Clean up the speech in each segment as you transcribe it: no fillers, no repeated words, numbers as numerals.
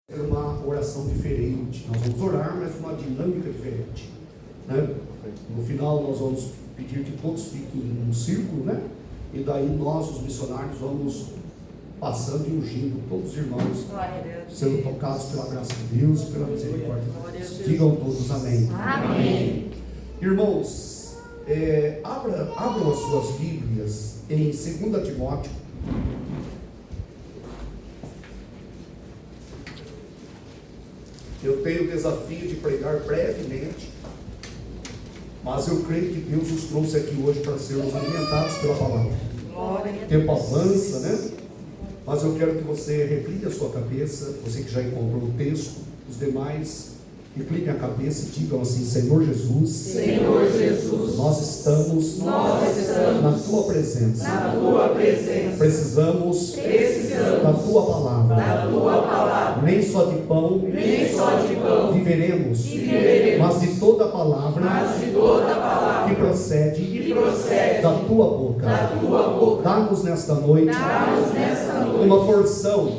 É uma oração diferente. Nós vamos orar, mas uma dinâmica diferente, né? No final nós vamos pedir que todos fiquem em um círculo, né? E daí nós, os missionários, vamos passando e ungindo todos os irmãos, sendo tocados pela graça de Deus e pela misericórdia de Deus. Digam todos amém. Amém. Irmãos, abram as suas Bíblias em 2 Timóteo. Eu tenho o desafio de pregar brevemente, mas eu creio que Deus nos trouxe aqui hoje para sermos alimentados pela palavra. O tempo avança, né? Mas eu quero que você recline a sua cabeça, você que já encontrou o texto, os demais, reclinem a cabeça e digam assim: Senhor Jesus, Senhor Jesus, nós estamos na tua presença. Precisamos da tua palavra. Nem só de pão viveremos, mas de toda palavra que procede da tua boca. Dá-nos nesta noite uma porção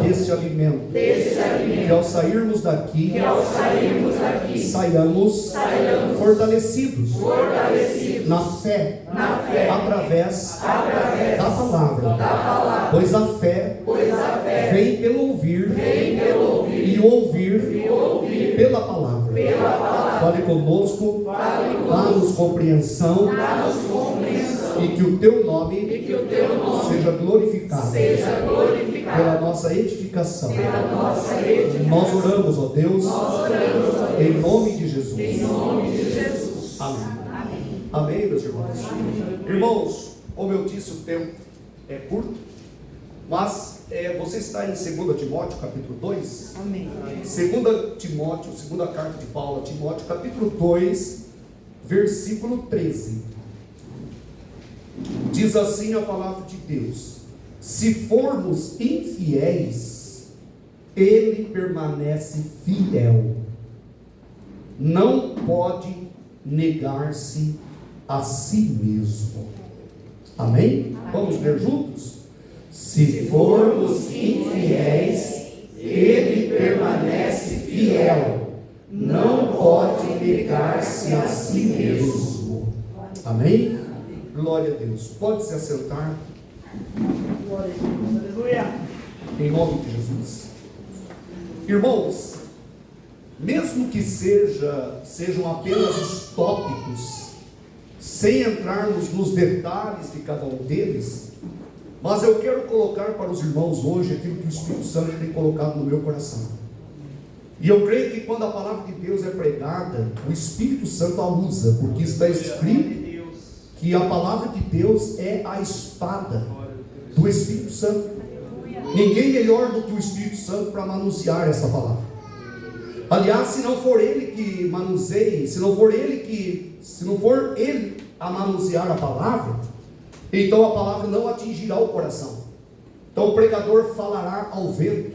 deste alimento, que ao sairmos daqui saiamos fortalecidos na fé, através da palavra, pois a fé vem pelo ouvir e ouvir pela palavra. Fale conosco, dá-nos compreensão, e que o teu nome seja glorificado pela nossa edificação. Nós oramos, ó Deus, em nome de Jesus. Amém. Amém, meus irmãos. Irmãos, como eu disse, o tempo é curto, mas você está em 2 Timóteo, capítulo 2. Amém. 2 Timóteo, segunda carta de Paulo a Timóteo, capítulo 2, versículo 13. Diz assim a palavra de Deus: se formos infiéis, Ele permanece fiel, não pode negar-se a si mesmo. Amém? Vamos ler juntos? Se formos infiéis, Ele permanece fiel, não pode negar-se a si mesmo. Amém? Glória a Deus. Pode se assentar. Glória a Deus. Aleluia. Em nome de Jesus. Irmãos, mesmo que sejam apenas os tópicos, sem entrarmos nos detalhes de cada um deles, mas eu quero colocar para os irmãos hoje aquilo que o Espírito Santo tem colocado no meu coração. E eu creio que quando a palavra de Deus é pregada, o Espírito Santo a usa, porque está escrito que a palavra de Deus é a espada do Espírito Santo. Ninguém melhor do que o Espírito Santo para manusear essa palavra. Aliás, se não for ele que manuseie, se não for ele a manusear a palavra, então a palavra não atingirá o coração. Então o pregador falará ao vento,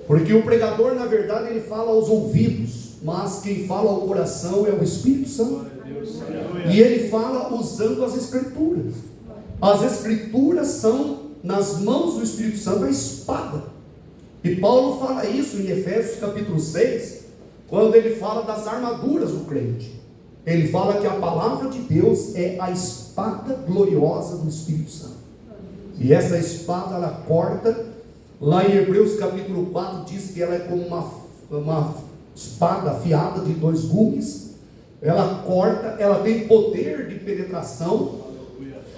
porque o pregador, na verdade, ele fala aos ouvidos, mas quem fala ao coração é o Espírito Santo. E ele fala usando as Escrituras. As Escrituras são, nas mãos do Espírito Santo, a espada. E Paulo fala isso em Efésios capítulo 6, quando ele fala das armaduras do crente. Ele fala que a palavra de Deus é a espada gloriosa do Espírito Santo. E essa espada, ela corta. Lá em Hebreus capítulo 4 diz que ela é como uma espada afiada de 2 gumes. Ela corta, ela tem poder de penetração.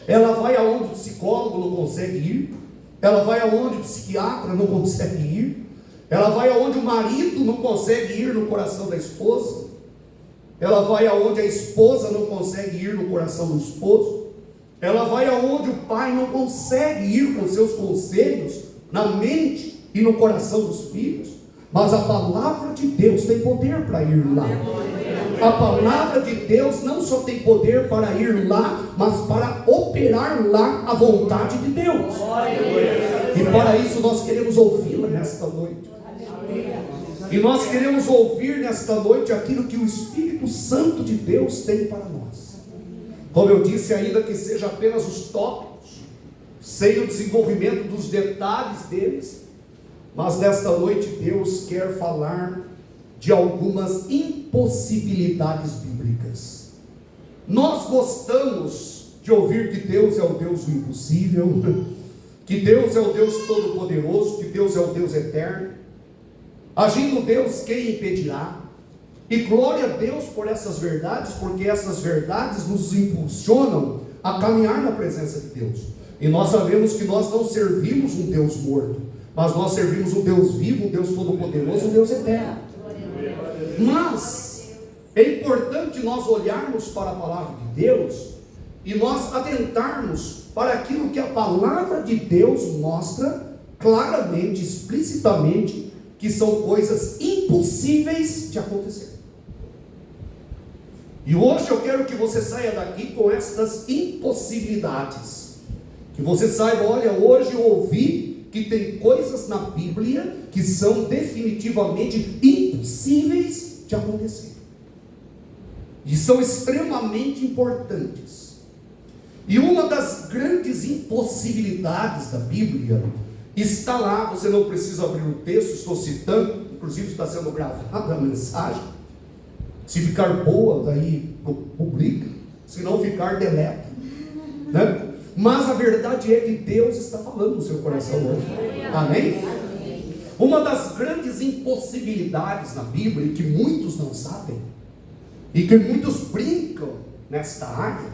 Ela vai aonde o psicólogo não consegue ir. Ela vai aonde o psiquiatra não consegue ir. Ela vai aonde o marido não consegue ir no coração da esposa. Ela vai aonde a esposa não consegue ir no coração do esposo. Ela vai aonde o pai não consegue ir com seus conselhos na mente e no coração dos filhos. Mas a palavra de Deus tem poder para ir lá. A palavra de Deus não só tem poder para ir lá, mas para operar lá a vontade de Deus. E para isso nós queremos ouvi-la nesta noite. E nós queremos ouvir nesta noite aquilo que o Espírito Santo de Deus tem para nós. Como eu disse, ainda que seja apenas os tópicos, sem o desenvolvimento dos detalhes deles, mas nesta noite Deus quer falar de algumas impossibilidades bíblicas. Nós gostamos de ouvir que Deus é o Deus do impossível, que Deus é o Deus todo-poderoso, que Deus é o Deus eterno. Agindo Deus, quem impedirá? E glória a Deus por essas verdades, porque essas verdades nos impulsionam a caminhar na presença de Deus. E nós sabemos que nós não servimos um Deus morto, mas nós servimos um Deus vivo, um Deus todo-poderoso, um Deus eterno. Mas é importante nós olharmos para a palavra de Deus e nós atentarmos para aquilo que a palavra de Deus mostra claramente, explicitamente, que são coisas impossíveis de acontecer. E hoje eu quero que você saia daqui com estas impossibilidades. Que você saiba, olha, hoje eu ouvi que tem coisas na Bíblia que são definitivamente impossíveis de acontecer. E são extremamente importantes. E uma das grandes impossibilidades da Bíblia está lá, você não precisa abrir o texto, estou citando, inclusive está sendo gravada a mensagem. Se ficar boa, daí publica, se não ficar, deleta, né? Mas a verdade é que Deus está falando no seu coração hoje, amém? Uma das grandes impossibilidades na Bíblia, que muitos não sabem, e que muitos brincam nesta área,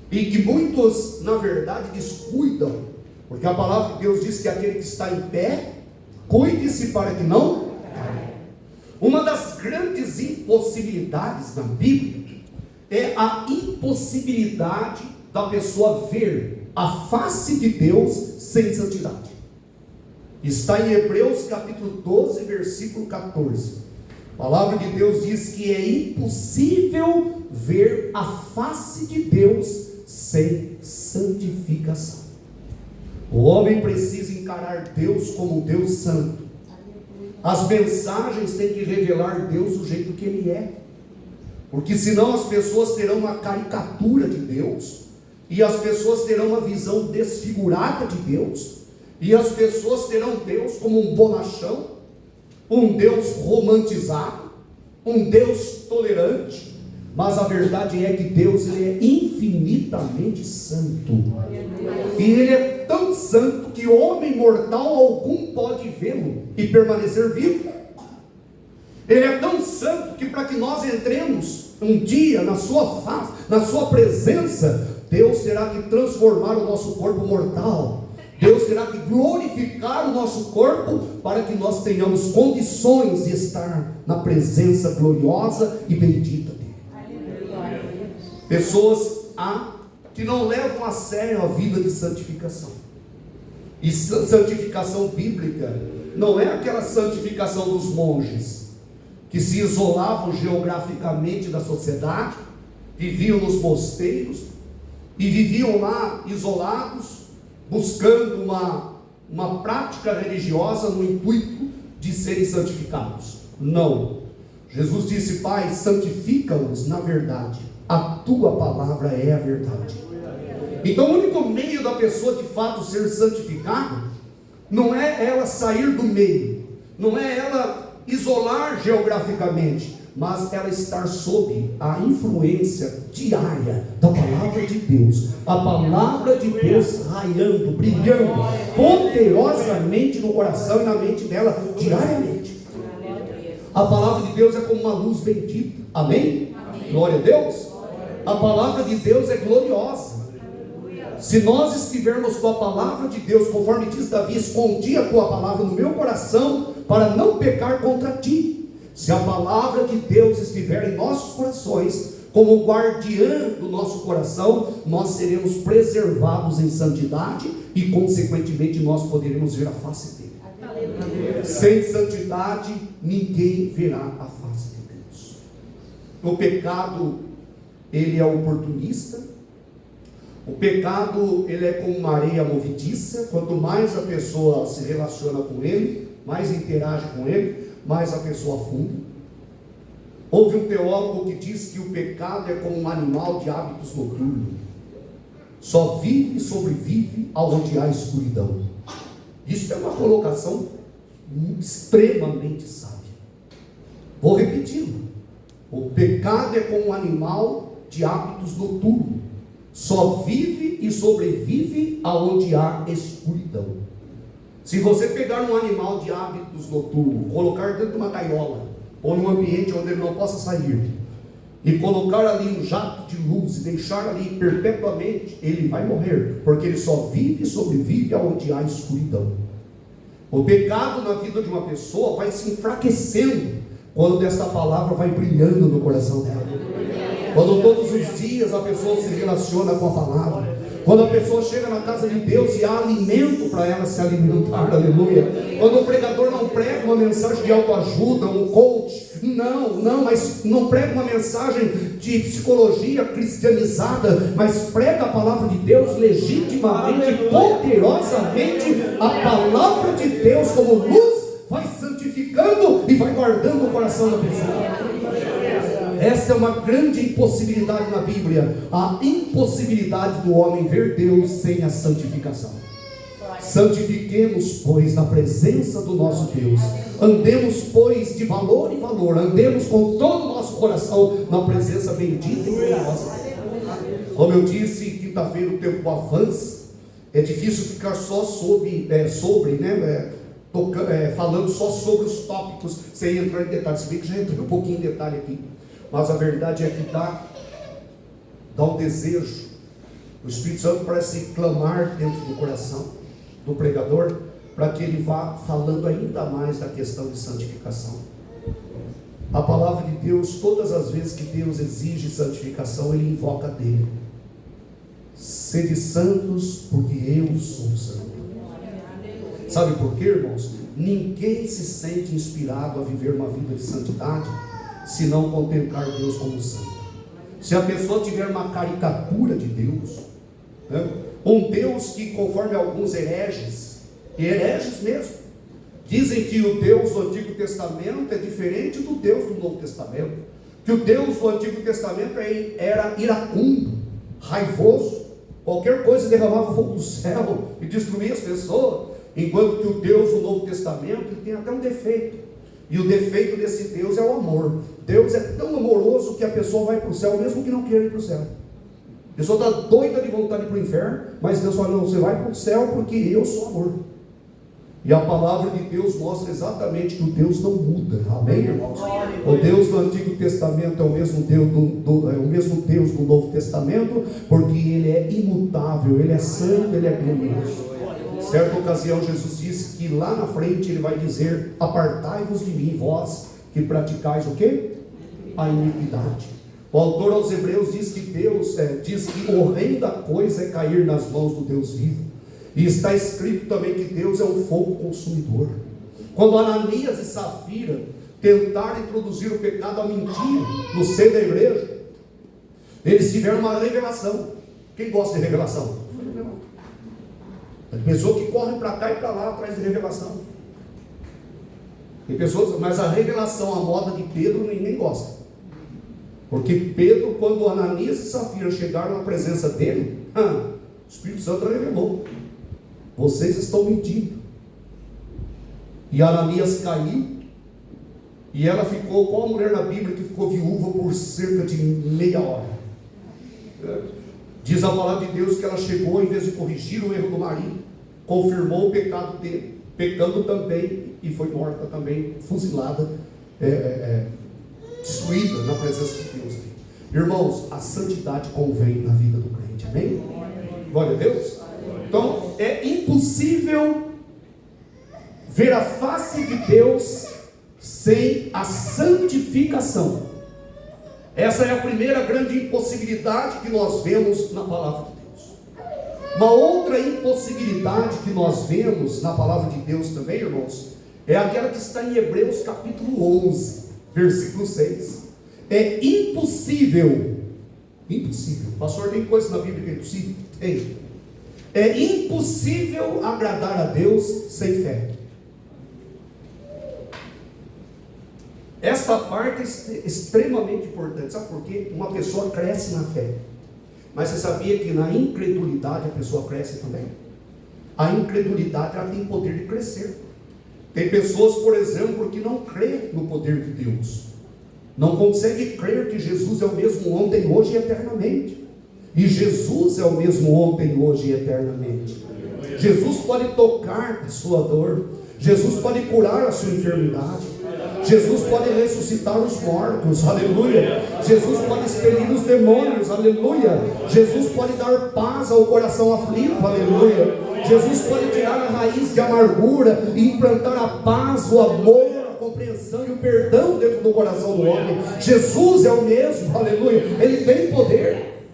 e que muitos, na verdade, descuidam, porque a palavra de Deus diz que aquele que está em pé, cuide-se para que não caia. Uma das grandes impossibilidades na Bíblia é a impossibilidade da pessoa ver a face de Deus sem santidade. Está em Hebreus capítulo 12, versículo 14. A palavra de Deus diz que é impossível ver a face de Deus sem santificação. O homem precisa encarar Deus como um Deus santo. As mensagens têm que revelar Deus do jeito que Ele é, porque senão as pessoas terão uma caricatura de Deus, e as pessoas terão uma visão desfigurada de Deus, e as pessoas terão Deus como um bonachão, um Deus romantizado, um Deus tolerante. Mas a verdade é que Deus, Ele é infinitamente santo, e Ele é tão santo que homem mortal algum pode vê-lo e permanecer vivo. Ele é tão santo que para que nós entremos um dia na sua face, na sua presença, Deus terá que transformar o nosso corpo mortal, Deus terá que glorificar o nosso corpo para que nós tenhamos condições de estar na presença gloriosa e bendita dele. Pessoas que não levam a sério a vida de santificação. E santificação bíblica não é aquela santificação dos monges que se isolavam geograficamente da sociedade, viviam nos mosteiros e viviam lá isolados, buscando uma prática religiosa no intuito de serem santificados. Não. Jesus disse: Pai, santifica-os na verdade, a tua palavra é a verdade. Então o único meio da pessoa de fato ser santificada não é ela sair do meio, não é ela isolar geograficamente, mas ela estar sob a influência diária da palavra de Deus, a palavra de Deus raiando, brilhando poderosamente no coração e na mente dela diariamente. A palavra de Deus é como uma luz bendita, amém? Glória a Deus. A palavra de Deus é gloriosa. Se nós estivermos com a palavra de Deus, conforme diz Davi: escondi a tua palavra no meu coração para não pecar contra ti. Se a palavra de Deus estiver em nossos corações, como guardiã do nosso coração, nós seremos preservados em santidade e consequentemente nós poderemos ver a face dele. Aleluia. Sem santidade ninguém verá a face de Deus. O pecado, ele é oportunista. O pecado, ele é como uma areia movediça. Quanto mais a pessoa se relaciona com ele, mais interage com ele, mais a pessoa afunda. Houve um teólogo que diz que o pecado é como um animal de hábitos noturnos, só vive e sobrevive aonde há escuridão. Isso é uma colocação extremamente sábia. Vou repeti-lo. O pecado é como um animal de hábitos noturnos. Só vive e sobrevive aonde há escuridão. Se você pegar um animal de hábitos noturnos, colocar dentro de uma gaiola, ou num ambiente onde ele não possa sair, e colocar ali um jato de luz e deixar ali perpetuamente, ele vai morrer, porque ele só vive e sobrevive aonde há escuridão. O pecado na vida de uma pessoa vai se enfraquecendo quando essa palavra vai brilhando no coração dela. Quando todos os dias a pessoa se relaciona com a palavra. Quando a pessoa chega na casa de Deus e há alimento para ela se alimentar, aleluia. Quando o pregador não prega uma mensagem de autoajuda, um coach, mas não prega uma mensagem de psicologia cristianizada, mas prega a palavra de Deus legitimamente, poderosamente. A palavra de Deus como luz vai santificando e vai guardando o coração da pessoa. Esta é uma grande impossibilidade na Bíblia, a impossibilidade do homem ver Deus sem a santificação. Santifiquemos, pois, na presença do nosso Deus. Andemos, pois, de valor em valor. Andemos com todo o nosso coração na presença bendita e gloriosa. Como eu disse, quinta-feira o tempo avança. É difícil ficar só falando só sobre os tópicos, sem entrar em detalhes. Se bem que já entrei um pouquinho em detalhe aqui. Mas a verdade é que dá um desejo. O Espírito Santo parece clamar dentro do coração do pregador, para que ele vá falando ainda mais da questão de santificação. A palavra de Deus, todas as vezes que Deus exige santificação, ele invoca dele: sede santos, porque eu sou santo. Sabe por quê, irmãos? Ninguém se sente inspirado a viver uma vida de santidade se não contemplar Deus como santo. Se a pessoa tiver uma caricatura de Deus, né? Um Deus que, conforme alguns hereges mesmo, dizem que o Deus do Antigo Testamento é diferente do Deus do Novo Testamento, que o Deus do Antigo Testamento era iracundo, raivoso, qualquer coisa derramava fogo do céu e destruía as pessoas, enquanto que o Deus do Novo Testamento ele tem até um defeito. E o defeito desse Deus é o amor. Deus é tão amoroso que a pessoa vai para o céu mesmo que não queira ir para o céu. A pessoa está doida de voltar para o inferno, mas Deus fala: não, você vai para o céu porque eu sou amor. E a palavra de Deus mostra exatamente que o Deus não muda. Amém, irmãos? O Deus do Antigo Testamento é o mesmo Deus do Novo Testamento, porque Ele é imutável, Ele é santo, Ele é glorioso. Certa ocasião Jesus disse que lá na frente Ele vai dizer: apartai-vos de mim, vós que praticais o quê? A iniquidade. O autor aos Hebreus diz que diz que horrenda coisa é cair nas mãos do Deus vivo. E está escrito também que Deus é um fogo consumidor. Quando Ananias e Safira tentaram introduzir o pecado à mentira no seio da igreja, eles tiveram uma revelação. Quem gosta de revelação? Tem pessoa que corre para cá e para lá atrás de revelação. Tem pessoas, mas a revelação, a moda de Pedro, ninguém gosta. Porque Pedro, quando Ananias e Safira chegaram na presença dele, o Espírito Santo revelou: vocês estão mentindo. E Ananias caiu, e ela ficou, qual a mulher na Bíblia que ficou viúva por cerca de meia hora? Diz a palavra de Deus que ela chegou, em vez de corrigir o erro do marido, confirmou o pecado dele, pecando também, e foi morta também, fuzilada, destruída na presença de Deus. Irmãos, a santidade convém na vida do crente, amém? Glória a Deus. Então, é impossível ver a face de Deus sem a santificação. Essa é a primeira grande impossibilidade que nós vemos na palavra de Deus. Uma outra impossibilidade que nós vemos na palavra de Deus também, irmãos, é aquela que está em Hebreus capítulo 11, versículo 6. É impossível. Pastor, tem coisa na Bíblia que é impossível? Tem. É impossível agradar a Deus sem fé. Esta parte é extremamente importante. Sabe por quê? Uma pessoa cresce na fé. Mas você sabia que na incredulidade a pessoa cresce também? A incredulidade ela tem poder de crescer. Tem pessoas, por exemplo, que não crê no poder de Deus, não consegue crer que Jesus é o mesmo ontem, hoje e eternamente. E Jesus é o mesmo ontem, hoje e eternamente. Jesus pode tocar a sua dor, Jesus pode curar a sua enfermidade, Jesus pode ressuscitar os mortos, aleluia. Jesus pode expelir os demônios, aleluia. Jesus pode dar paz ao coração aflito, aleluia. Jesus pode tirar a raiz de amargura e implantar a paz, o amor, a compreensão e o perdão dentro do coração do homem. Jesus é o mesmo, aleluia. Ele tem poder.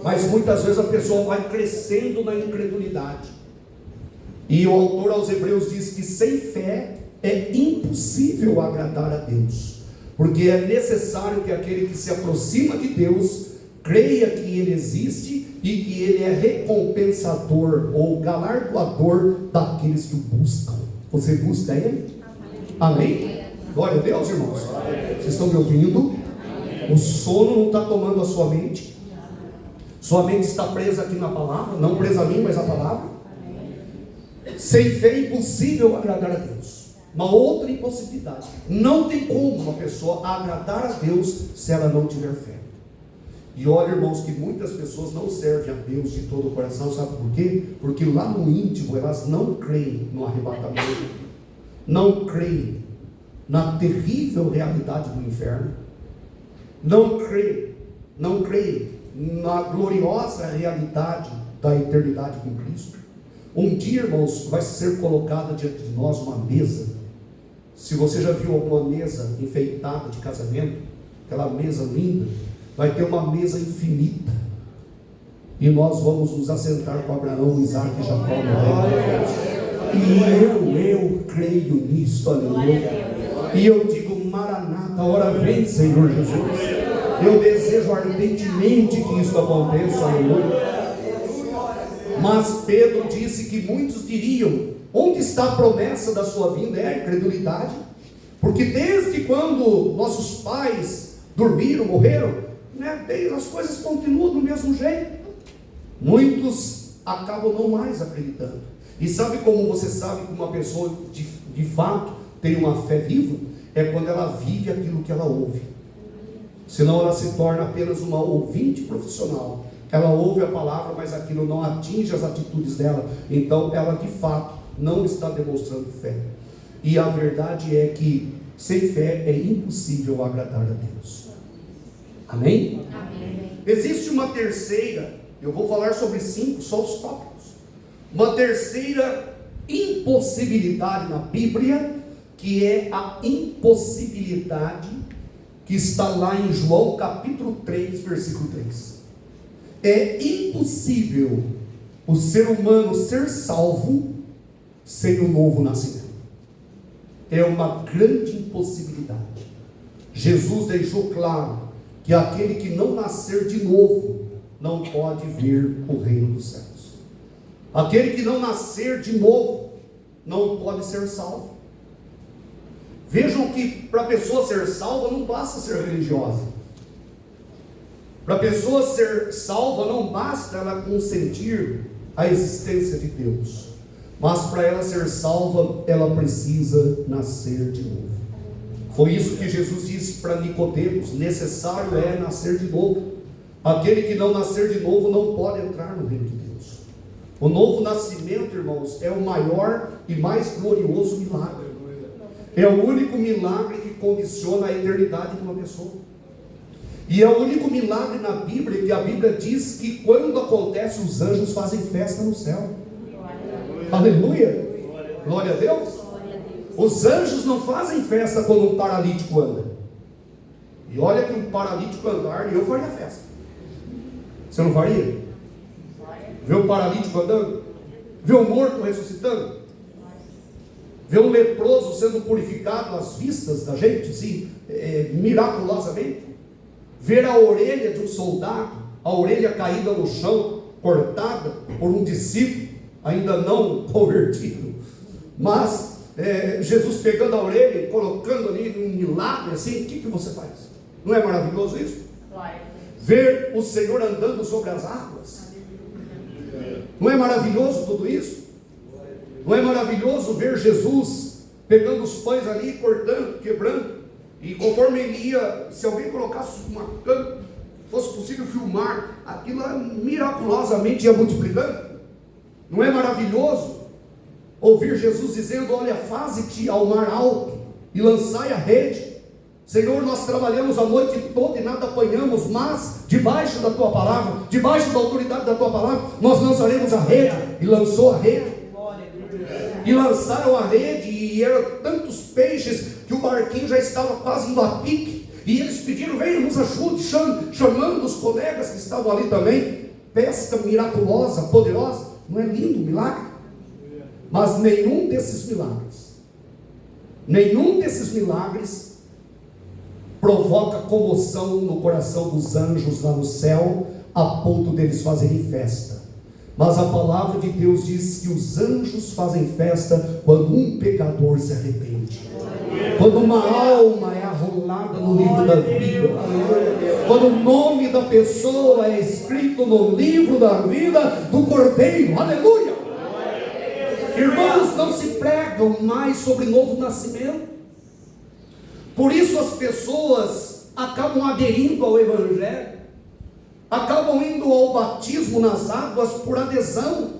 Mas muitas vezes a pessoa vai crescendo na incredulidade. E o autor aos Hebreus diz que sem fé é impossível agradar a Deus, porque é necessário que aquele que se aproxima de Deus creia que Ele existe e que Ele é recompensador ou galardoador daqueles que o buscam. Você busca Ele? Amém? Glória a Deus, irmãos. Vocês estão me ouvindo? O sono não está tomando a sua mente. Sua mente está presa aqui na palavra, não presa a mim, mas a palavra. Sem fé é impossível agradar a Deus. Uma outra impossibilidade. Não tem como uma pessoa agradar a Deus se ela não tiver fé. E olha, irmãos, que muitas pessoas não servem a Deus de todo o coração. Sabe por quê? Porque lá no íntimo elas não creem no arrebatamento, não creem na terrível realidade do inferno, não creem na gloriosa realidade da eternidade com Cristo. Um dia, irmãos, vai ser colocada diante de nós uma mesa. Se você já viu alguma mesa enfeitada de casamento, aquela mesa linda, vai ter uma mesa infinita. E nós vamos nos assentar com Abraão, Isaac e Jacó. E eu creio nisso, aleluia. E eu digo, Maranata, ora vem, Senhor Jesus. Eu desejo ardentemente que isso aconteça, aleluia. Mas Pedro disse que muitos diriam: onde está a promessa da sua vinda? É a incredulidade. Porque desde quando nossos pais dormiram, morreram, as coisas continuam do mesmo jeito. Muitos acabam não mais acreditando. E sabe como você sabe que uma pessoa de fato tem uma fé viva? É quando ela vive aquilo que ela ouve. Senão ela se torna apenas uma ouvinte profissional. Ela ouve a palavra, mas aquilo não atinge as atitudes dela. Então ela de fato não está demonstrando fé. E a verdade é que sem fé é impossível agradar a Deus. Amém? Amém. Existe uma terceira, eu vou falar sobre 5, só os tópicos. Uma terceira impossibilidade na Bíblia, que é a impossibilidade que está lá em João capítulo 3, versículo 3. É impossível o ser humano ser salvo sem um novo nascimento. É uma grande impossibilidade. Jesus deixou claro que aquele que não nascer de novo não pode ver o reino dos céus. Aquele que não nascer de novo não pode ser salvo. Vejam que para a pessoa ser salva não basta ser religiosa. Para a pessoa ser salva não basta ela consentir a existência de Deus. Mas para ela ser salva, ela precisa nascer de novo. Foi isso que Jesus disse para Nicodemos: necessário é nascer de novo. Aquele que não nascer de novo não pode entrar no reino de Deus. O novo nascimento, irmãos, é o maior e mais glorioso milagre. É o único milagre que condiciona a eternidade de uma pessoa. E é o único milagre na Bíblia que a Bíblia diz que quando acontece, os anjos fazem festa no céu. Aleluia! Glória a Deus! Os anjos não fazem festa quando um paralítico anda. E olha que um paralítico andar, eu faria festa. Você não faria? Ver um paralítico andando? Ver um morto ressuscitando? Ver um leproso sendo purificado às vistas da gente, assim, miraculosamente? Ver a orelha de um soldado, a orelha caída no chão, cortada por um discípulo, ainda não convertido, mas Jesus pegando a orelha e colocando ali um milagre assim, o que você faz? Não é maravilhoso isso? Ver o Senhor andando sobre as águas, não é maravilhoso tudo isso? Não é maravilhoso ver Jesus pegando os pães ali, cortando, quebrando, e conforme ele ia, se alguém colocasse uma câmera, fosse possível filmar, aquilo miraculosamente ia multiplicando. Não é maravilhoso ouvir Jesus dizendo: olha, faze-te ao mar alto e lançai a rede. Senhor, nós trabalhamos a noite toda e nada apanhamos, mas debaixo da tua palavra, debaixo da autoridade da tua palavra, nós lançaremos a rede. E lançou a rede. E lançaram a rede, e eram tantos peixes que o barquinho já estava quase indo a pique. E eles pediram: venha, nos ajude, chamando os colegas que estavam ali também. Pesca miraculosa, poderosa. Não é lindo o milagre? Mas nenhum desses milagres provoca comoção no coração dos anjos lá no céu, a ponto deles fazerem festa. Mas a palavra de Deus diz que os anjos fazem festa quando um pecador se arrepende, quando uma alma é arrolada no livro da vida, quando o nome da pessoa é escrito no livro da vida do Cordeiro. Aleluia! Irmãos, não se pregam mais sobre novo nascimento. Por isso as pessoas acabam aderindo ao Evangelho, acabam indo ao batismo nas águas por adesão,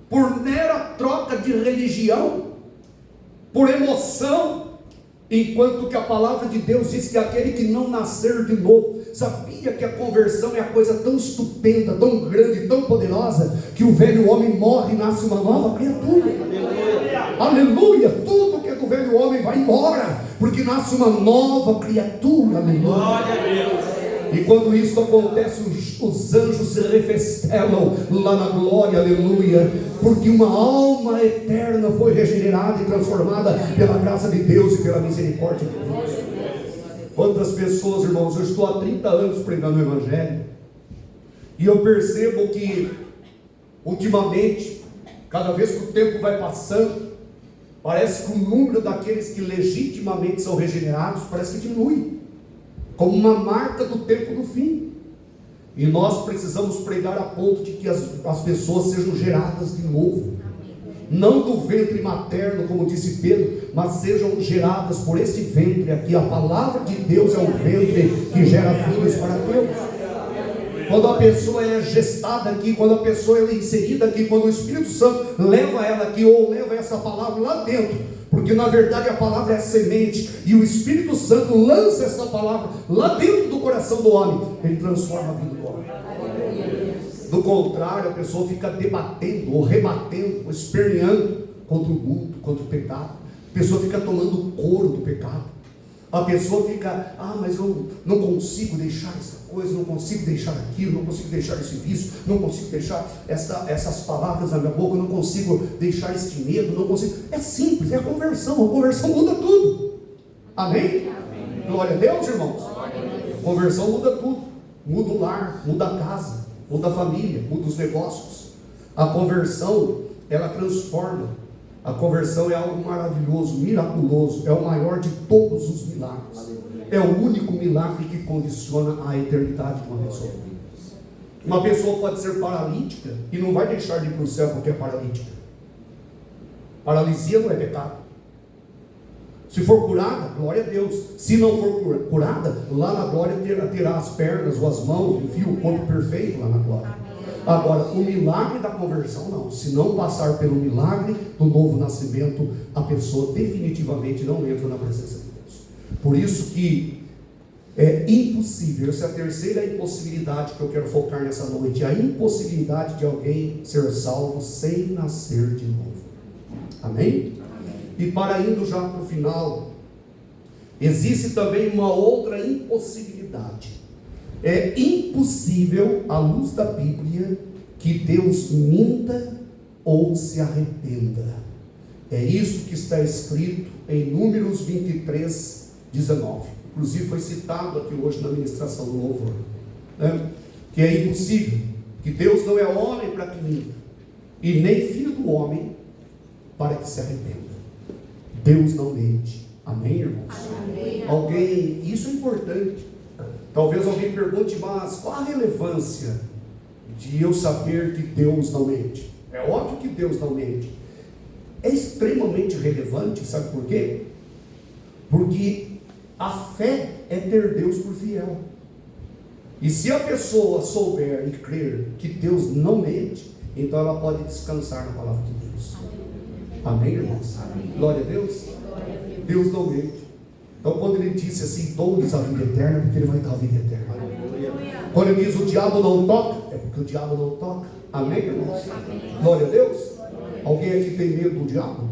por mera troca de religião, por emoção, enquanto que a palavra de Deus diz que aquele que não nascer de novo, sabia que a conversão é a coisa tão estupenda, tão grande, tão poderosa, que o velho homem morre e nasce uma nova criatura. Aleluia! Tudo que é do velho homem vai embora, porque nasce uma nova criatura. Aleluia! E quando isso acontece, os anjos se refestelam lá na glória, aleluia, porque uma alma eterna foi regenerada e transformada pela graça de Deus e pela misericórdia de Deus. Quantas pessoas, irmãos, eu estou há 30 anos pregando o Evangelho, e eu percebo que, ultimamente, cada vez que o tempo vai passando, parece que o número daqueles que legitimamente são regenerados, parece que diminui, como uma marca do tempo do fim. E nós precisamos pregar a ponto de que as pessoas sejam geradas de novo, não do ventre materno, como disse Pedro, mas sejam geradas por esse ventre aqui. A palavra de Deus é o ventre que gera filhos para Deus. Quando a pessoa é gestada aqui, quando a pessoa é inserida aqui, quando o Espírito Santo leva ela aqui, ou leva essa palavra lá dentro, porque na verdade a palavra é a semente, e o Espírito Santo lança essa palavra lá dentro do coração do homem, ele transforma a vida do homem. Do contrário, a pessoa fica debatendo, ou rebatendo, ou esperneando contra o mundo, contra o pecado. A pessoa fica tomando o couro do pecado. A pessoa fica: mas eu não consigo deixar essa coisa, não consigo deixar aquilo, não consigo deixar esse vício, não consigo deixar essas palavras na minha boca, não consigo deixar este medo, não consigo. É simples, é a conversão muda tudo. Amém? Glória a Deus, irmãos. A conversão muda tudo. Muda o lar, muda a casa, muda a família, muda os negócios. A conversão, ela transforma. A conversão é algo maravilhoso, miraculoso, é o maior de todos os milagres. É o único milagre que condiciona a eternidade de uma pessoa. Uma pessoa pode ser paralítica e não vai deixar de ir para o céu porque é paralítica. Paralisia não é pecado. Se for curada, glória a Deus. Se não for curada, lá na glória terá as pernas ou as mãos, enfim, o corpo perfeito lá na glória. Agora, o milagre da conversão não. Se não passar pelo milagre do novo nascimento, a pessoa definitivamente não entra na presença de Deus. Por isso que é impossível, essa é a terceira impossibilidade que eu quero focar nessa noite, a impossibilidade de alguém ser salvo sem nascer de novo. Amém? E para indo já para o final, existe também uma outra impossibilidade. É impossível, à luz da Bíblia, que Deus minta ou se arrependa. É isso que está escrito em Números 23, 19. Inclusive foi citado aqui hoje na ministração do louvor, né? Que é impossível, que Deus não é homem para que minta, e nem filho do homem para que se arrependa. Deus não mente. Amém, irmãos? Amém. Isso é importante. Talvez alguém pergunte: mas qual a relevância de eu saber que Deus não mente? É óbvio que Deus não mente. é extremamente relevante, sabe por quê? Porque a fé é ter Deus por fiel. E se a pessoa souber e crer que Deus não mente, então ela pode descansar na palavra de Deus. Amém, irmãos? Glória a Deus. Deus não mente. Então quando ele disse assim, dou-lhes a vida eterna, porque ele vai dar a vida eterna. Quando ele diz o diabo não toca, é porque o diabo não toca. Amém, irmãos? Glória a Deus. Alguém aqui tem medo do diabo?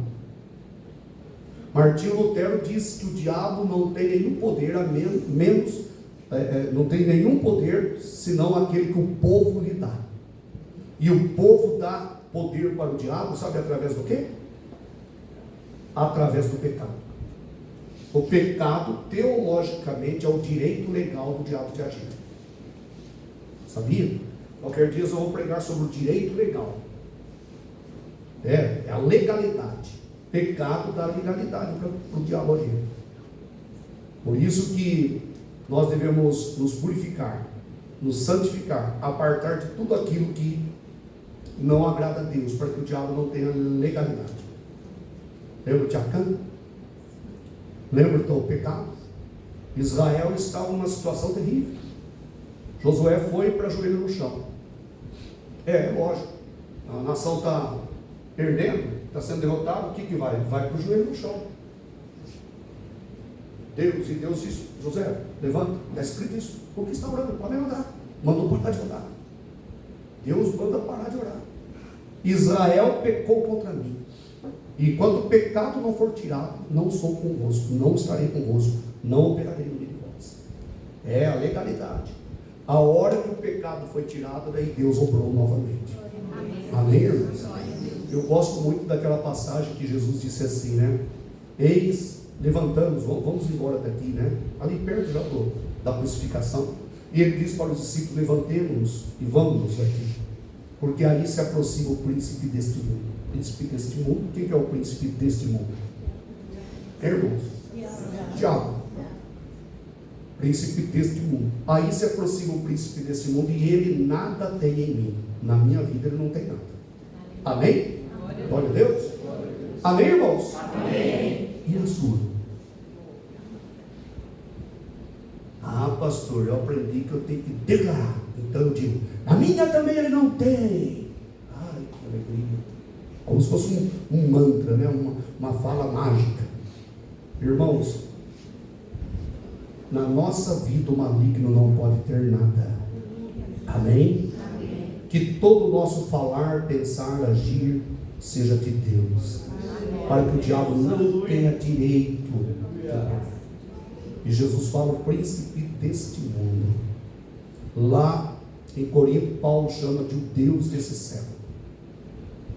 Martinho Lutero disse que o diabo não tem nenhum poder, não tem nenhum poder, senão aquele que o povo lhe dá. E o povo dá poder para o diabo, sabe através do quê? Através do pecado. O pecado, teologicamente, é o direito legal do diabo de agir. Sabia? Qualquer dia eu vou pregar sobre o direito legal. É a legalidade. Pecado dá legalidade para o diabo agir. Por isso que nós devemos nos purificar, nos santificar, apartar de tudo aquilo que não agrada a Deus, para que o diabo não tenha legalidade. Lembra de Acã? Lembra do pecado? Israel estava numa situação terrível. Josué foi para joelho no chão. Lógico, a nação está perdendo, está sendo derrotada, o que vai? Vai para o joelho no chão. Deus disse, José, levanta, está escrito isso, por que está orando? Pode orar. Mandou parar de orar. Deus manda parar de orar. Israel pecou contra mim, e quando o pecado não for tirado, não sou convosco, não estarei convosco, não operarei no meio de vós. É a legalidade. A hora que o pecado foi tirado, daí Deus obrou novamente. Amém, irmãos? Eu gosto muito daquela passagem que Jesus disse assim, né? Eis, levantamos, vamos embora daqui, né? Ali perto já da crucificação. E ele diz para os discípulos, levantemos-nos e vamos daqui, porque aí se aproxima o príncipe deste mundo. Príncipe deste mundo, quem que é o príncipe deste mundo? Irmãos? Diabo. Príncipe deste mundo. Aí se aproxima o príncipe deste mundo e ele nada tem em mim. Na minha vida ele não tem nada. Amém? Glória a Deus. Amém, irmãos? Amém. E a sua? Ah, pastor, eu aprendi que eu tenho que declarar. Então eu digo, na minha também ele não tem. Ai, que alegria. Como se fosse um mantra, né? uma fala mágica. Irmãos, na nossa vida o maligno não pode ter nada. Amém? Amém. Que todo o nosso falar, pensar, agir seja de Deus. Amém. Para que o diabo não tenha direito. E Jesus fala o príncipe deste mundo. Lá em Corinto, Paulo chama de o Deus desse século.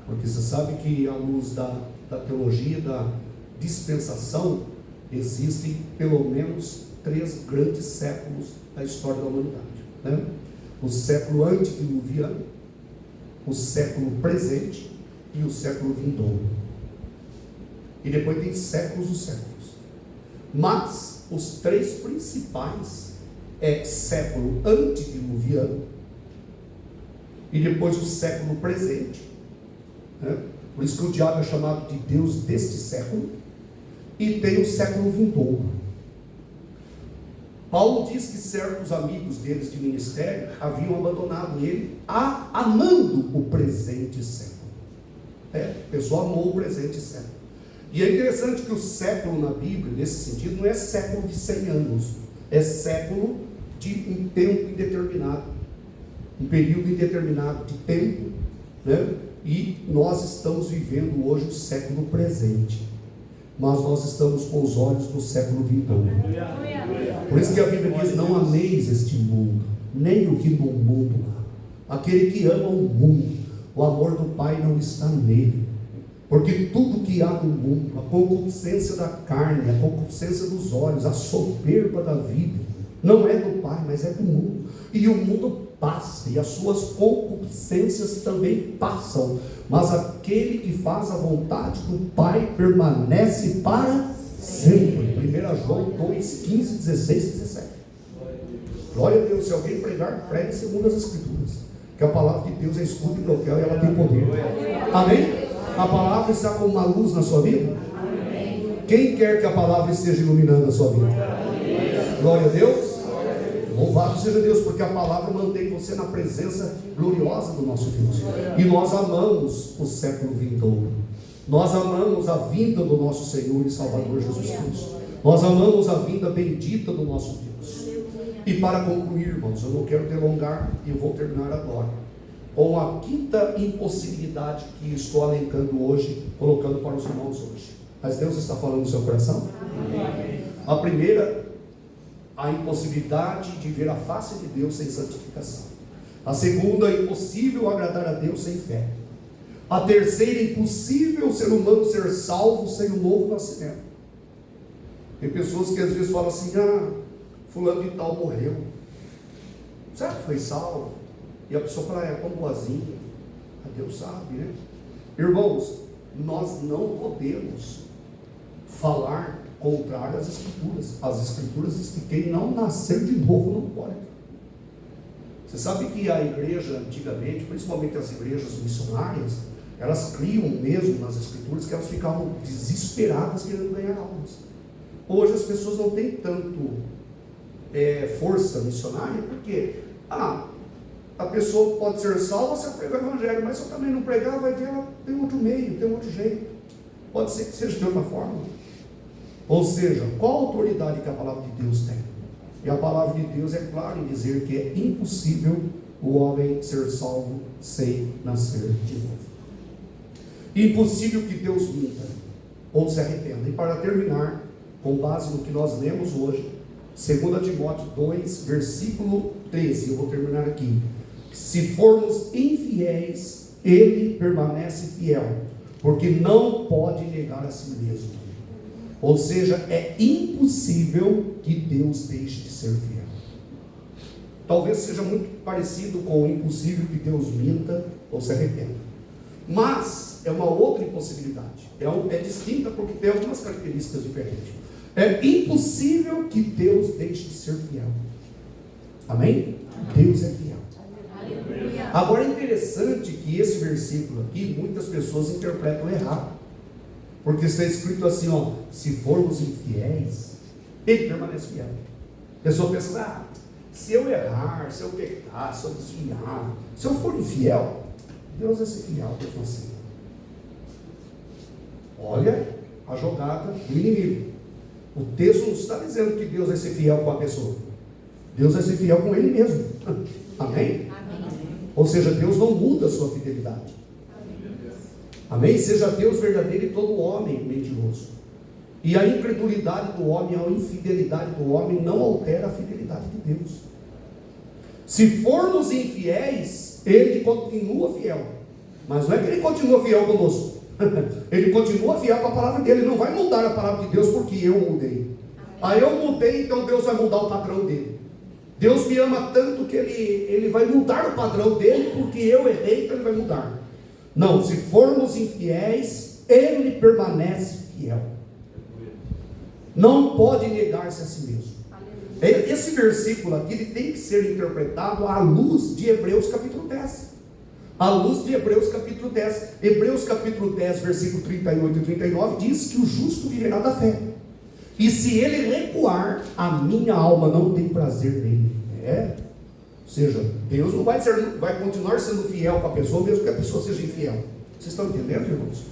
Porque você sabe que à luz da teologia, da dispensação, existem pelo menos 3 grandes séculos da história da humanidade, né? O século antediluviano, o século presente e o século vindouro. E depois tem séculos dos séculos. Mas os 3 principais é século antediluviano e depois o século presente, né? Por isso que o diabo é chamado de Deus deste século. E tem o século vindouro. Paulo diz que certos amigos deles de ministério haviam abandonado ele, amando o presente século. A pessoa amou o presente século. E é interessante que o século na Bíblia, nesse sentido, não é século de 100 anos, é século de um tempo indeterminado, um período indeterminado de tempo, né? E nós estamos vivendo hoje o século presente, mas nós estamos com os olhos no século vindouro. Por isso que a Bíblia diz, não ameis este mundo, nem o que no mundo há. Aquele que ama o mundo, o amor do Pai não está nele. Porque tudo que há no mundo, a concupiscência da carne, a concupiscência dos olhos, a soberba da vida, não é do Pai, mas é do mundo. E o mundo passa, e as suas concupiscências também passam. Mas aquele que faz a vontade do Pai permanece para sempre. 1 João 2, 15, 16 e 17. Glória a Deus. Se alguém pregar, pregue segundo as Escrituras. Que a palavra de Deus é escudo e bloqueio e ela tem poder. Amém? A palavra está como uma luz na sua vida? Quem quer que a palavra esteja iluminando a sua vida? Glória a Deus. Louvado seja Deus, porque a palavra mantém você na presença gloriosa do nosso Deus. E nós amamos o século vindouro. Nós amamos a vinda do nosso Senhor e Salvador Jesus Cristo. Nós amamos a vinda bendita do nosso Deus. E para concluir, irmãos, eu não quero delongar e eu vou terminar agora com a quinta impossibilidade que estou alencando hoje, colocando para os irmãos hoje. Mas Deus está falando no seu coração? A primeira, a impossibilidade de ver a face de Deus sem santificação. A segunda, é impossível agradar a Deus sem fé. A terceira, é impossível o ser humano ser salvo sem um novo nascimento. Tem pessoas que às vezes falam assim: fulano de tal morreu, será que foi salvo? E a pessoa fala: é tão boazinha. Deus sabe, né? Irmãos, nós não podemos falar contrário às Escrituras. As Escrituras dizem que quem não nascer de novo não pode. Você sabe que a igreja antigamente, principalmente as igrejas missionárias, elas criam mesmo nas Escrituras que elas ficavam desesperadas querendo ganhar almas. Hoje as pessoas não têm tanto força missionária, porque a pessoa pode ser salva se ela pregar o evangelho, mas se eu também não pregar, vai ver, ela tem outro meio, tem outro jeito. Pode ser que seja de outra forma. Ou seja, qual a autoridade que a palavra de Deus tem? E a palavra de Deus é clara em dizer que é impossível o homem ser salvo sem nascer de novo. Impossível que Deus minta ou se arrependa. E para terminar, com base no que nós lemos hoje, 2 Timóteo 2, versículo 13, eu vou terminar aqui. Se formos infiéis, ele permanece fiel, porque não pode negar a si mesmo. Ou seja, é impossível que Deus deixe de ser fiel. Talvez seja muito parecido com o impossível que Deus minta ou se arrependa. Mas é uma outra impossibilidade. É distinta porque tem algumas características diferentes. É impossível que Deus deixe de ser fiel. Amém? Deus é fiel. Agora é interessante que esse versículo aqui, muitas pessoas interpretam errado. Porque está escrito assim, se formos infiéis, ele permanece fiel. A pessoa pensa: se eu errar, se eu pecar, se eu desviar, se eu for infiel, Deus vai ser fiel mesmo assim. Olha a jogada do inimigo. O texto não está dizendo que Deus vai ser fiel com a pessoa. Deus vai ser fiel com ele mesmo. Amém? Ou seja, Deus não muda a sua fidelidade. Amém? Seja Deus verdadeiro e todo homem mentiroso. E a incredulidade do homem, a infidelidade do homem não altera a fidelidade de Deus. Se formos infiéis, ele continua fiel. Mas não é que ele continua fiel conosco. Ele continua fiel com a palavra dele. Ele não vai mudar a palavra de Deus porque eu mudei. Aí eu mudei, então Deus vai mudar o padrão dele. Deus me ama tanto que ele vai mudar o padrão dele porque eu errei, então ele vai mudar. Não, se formos infiéis, ele permanece fiel. Não pode negar-se a si mesmo. Esse versículo aqui ele tem que ser interpretado à luz de Hebreus capítulo 10. À luz de Hebreus capítulo 10. Hebreus capítulo 10, versículo 38 e 39 diz que o justo viverá da fé. E se ele recuar, a minha alma não tem prazer nele. Ou seja, Deus não vai continuar sendo fiel com a pessoa, mesmo que a pessoa seja infiel. Vocês estão entendendo, irmãos?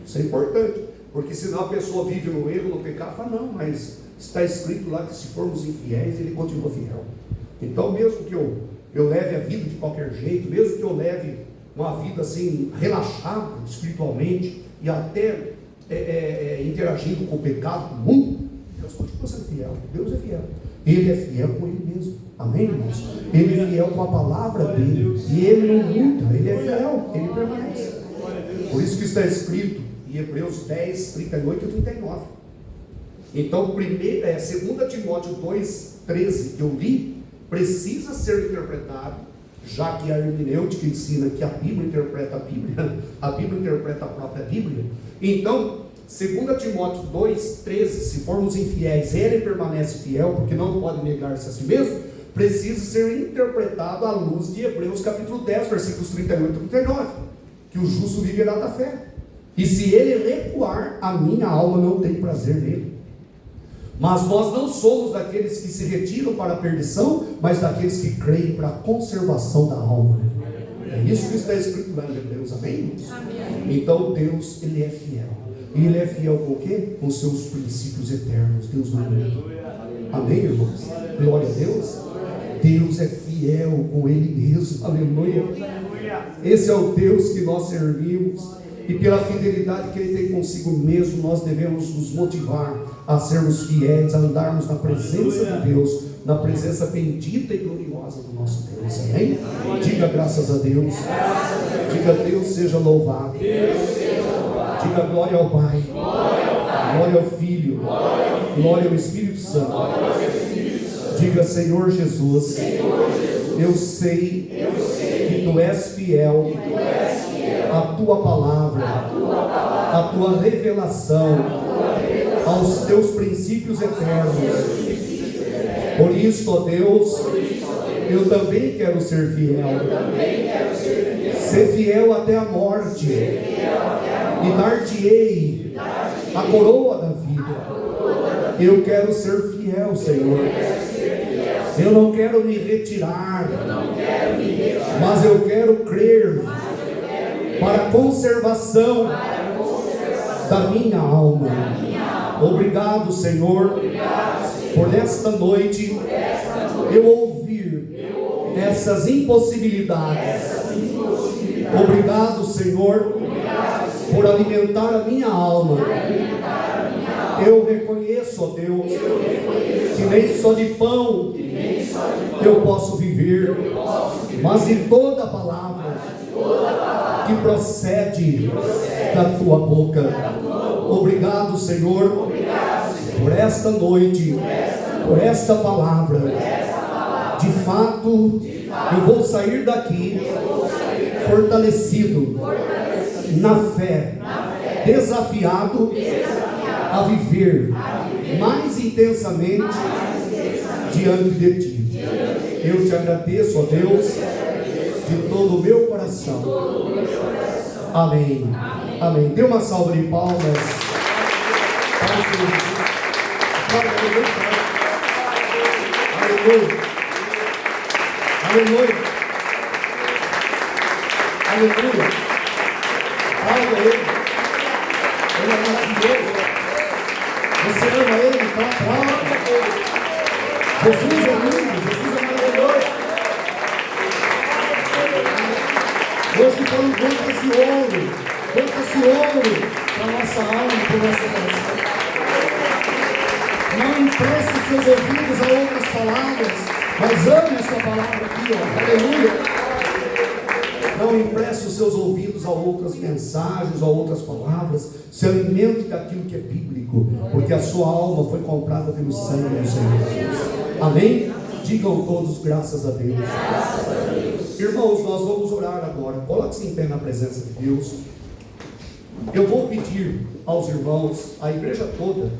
Isso é importante, porque senão a pessoa vive no erro, no pecado, fala: não, mas está escrito lá que se formos infiéis, ele continua fiel. Então mesmo que eu leve a vida de qualquer jeito, mesmo que eu leve uma vida assim, relaxada espiritualmente, e até interagindo com o pecado, com o mundo, Deus continua sendo fiel. Deus é fiel. Ele é fiel com ele mesmo. Amém, irmãos? Ele é fiel com a palavra dele. E ele não muda. Ele é fiel. Ele permanece. Por isso que está escrito em Hebreus 10, 38 e 39. Então, 2 Timóteo 2, 13, que eu li, precisa ser interpretado, já que a hermenêutica ensina que a Bíblia interpreta a Bíblia, a Bíblia interpreta a própria Bíblia. Então, 2 Timóteo 2, 13, se formos infiéis, ele permanece fiel, porque não pode negar-se a si mesmo, precisa ser interpretado à luz de Hebreus capítulo 10, versículos 38 e 39, que o justo viverá da fé. E se ele recuar, a minha alma não tem prazer nele. Mas nós não somos daqueles que se retiram para a perdição, mas daqueles que creem para a conservação da alma. É isso que está escrito lá em Hebreus, amém? Amém. Então Deus, Ele é fiel. E Ele é fiel com o quê? Com seus princípios eternos. Deus não muda. Amém, irmãos? Glória a Deus. Deus é fiel com Ele mesmo. Aleluia. Esse é o Deus que nós servimos. E pela fidelidade que Ele tem consigo mesmo, nós devemos nos motivar a sermos fiéis, a andarmos na presença de Deus, na presença bendita e gloriosa do nosso Deus. Amém? Diga graças a Deus. Diga Deus seja louvado. Diga glória ao Pai. Glória ao Filho. Glória ao Espírito Santo. Diga Senhor Jesus. Eu sei que Tu és fiel à Tua palavra, à Tua revelação, aos Teus princípios eternos. Por isso, ó Deus, eu também quero ser fiel. Ser fiel até a morte. E dar-te-ei a coroa da vida. Eu quero ser fiel, Senhor. Eu não quero me retirar, mas eu quero crer para a conservação da minha alma. Obrigado, Senhor, por esta noite eu ouvir essas impossibilidades. Obrigado, Senhor, por alimentar a minha alma. Eu reconheço, ó Deus, que nem só de pão eu posso viver, mas de toda a palavra que procede da Tua boca. Obrigado, Senhor, por esta noite, por esta palavra. De fato, eu vou sair daqui fortalecido na fé, desafiado a viver mais intensamente diante de Ti. Eu Te agradeço, ó Deus, de todo o meu coração. Amém. Amém. Dê uma salva de palmas. Aleluia. Aleluia. Aleluia. Salva Ele. Ele é maravilhoso. Você ama Ele, então aplauda. Jesus é lindo, Jesus é maravilhoso. Hoje foi um quanto esse ouro para a nossa alma e para o nosso coração. Não empreste seus ouvidos a outras palavras, mas ame essa palavra aqui, ó. Aleluia. Não empreste os seus ouvidos a outras mensagens, a outras palavras. Se alimente daquilo que é bíblico, porque a sua alma foi comprada pelo sangue do Senhor Jesus. Amém? Digam todos graças a Deus. Irmãos, nós vamos orar agora. Coloque-se em pé na presença de Deus. Eu vou pedir aos irmãos, a igreja toda,